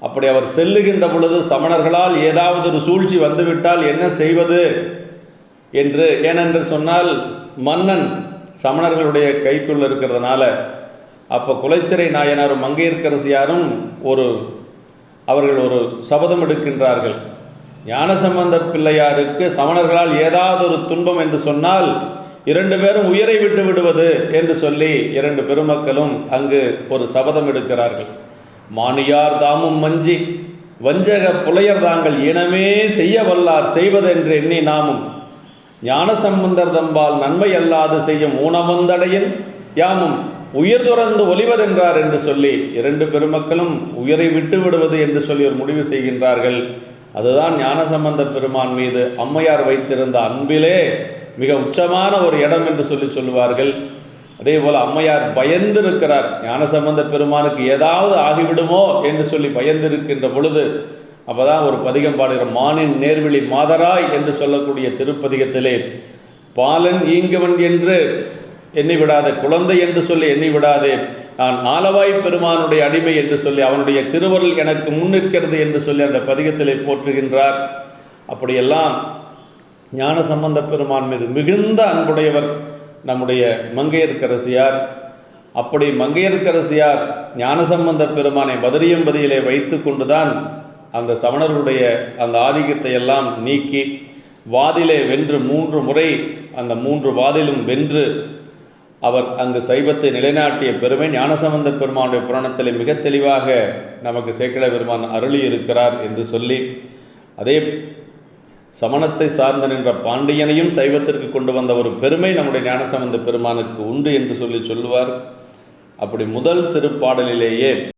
அப்படி அவர் செல்லுகின்ற பொழுது சமணர்களால் ஏதாவது ஒரு சூழ்ச்சி வந்துவிட்டால் என்ன செய்வது என்று, ஏனென்று சொன்னால் மன்னன் சமணர்களுடைய கைக்குள் இருக்கிறதுனால, அப்போ குலைச்சிறை நாயனாரும் மங்கையர்க்கரசியாரும் அவர்கள் ஒரு சபதம் எடுக்கின்றார்கள். ஞானசம்பந்த பிள்ளையாருக்கு சமணர்களால் ஏதாவது ஒரு துன்பம் என்று சொன்னால் 2 பேரும் உயிரை விட்டு விடுவது என்று சொல்லி 2 பெருமக்களும் அங்கு ஒரு சபதம் எடுக்கிறார்கள். மானியார் தாமும் மஞ்சி வஞ்சக புலையர் தாங்கள் இனமே செய்ய வல்லார் செய்வதென்று எண்ணி நாமும் ஞானசம்பந்தர் தம்பால் நன்மை அல்லாது செய்யும் ஊனமந்தடையின் யாமும் உயிர் துறந்து ஒளிவதென்றார் என்று சொல்லி 2 பெருமக்களும் உயிரை விட்டு விடுவது என்று சொல்லி ஒரு முடிவு செய்கின்றார்கள். அதுதான் ஞானசம்பந்த பெருமான் மீது அம்மையார் வைத்திருந்த அன்பிலே மிக உச்சமான ஒரு இடம் என்று சொல்லுவார்கள். அதே போல் அம்மையார் பயந்திருக்கிறார். ஞானசம்பந்த பெருமானுக்கு ஏதாவது ஆகிவிடுமோ என்று சொல்லி பயந்திருக்கின்ற பொழுது அப்போதான் ஒரு பதிகம் பாடுகிற மானின் நேர்விழி மாதராய் என்று சொல்லக்கூடிய திருப்பதிகத்திலே பாலன் ஈங்குவன் என்று எண்ணிவிடாதே, குழந்தை என்று சொல்லி எண்ணிவிடாதே, நான் ஆலவாய் பெருமானுடைய அடிமை என்று சொல்லி அவனுடைய திருவருள் எனக்கு முன்னிற்கிறது என்று சொல்லி அந்த பதிகத்திலே போற்றுகின்றார். அப்படியெல்லாம் ஞானசம்பந்த பெருமான் மீது மிகுந்த அன்புடையவர் நம்முடைய மங்கையர்க்கரசியார். அப்படி மங்கையர்க்கரசியார் ஞானசம்பந்த பெருமானை பதரியம்பதியிலே வைத்து கொண்டுதான் அந்த சமணர்களுடைய அந்த ஆதிக்கத்தை எல்லாம் நீக்கி வாதிலே வென்று 3 முறை அந்த 3 வாதிலும் வென்று அவர் அங்கு சைவத்தை நிலைநாட்டிய பெருமை ஞானசம்பந்த பெருமானுடைய புராணத்திலே மிக தெளிவாக நமக்கு சேக்கிழ பெருமான் அருளி இருக்கிறார் என்று சொல்லி, அதே சமணத்தை சார்ந்து நின்ற பாண்டியனையும் சைவத்திற்கு கொண்டு வந்த ஒரு பெருமை நம்முடைய ஞானசம்பந்த பெருமானுக்கு உண்டு என்று சொல்லுவார். அப்படி முதல் திருப்பாடலிலேயே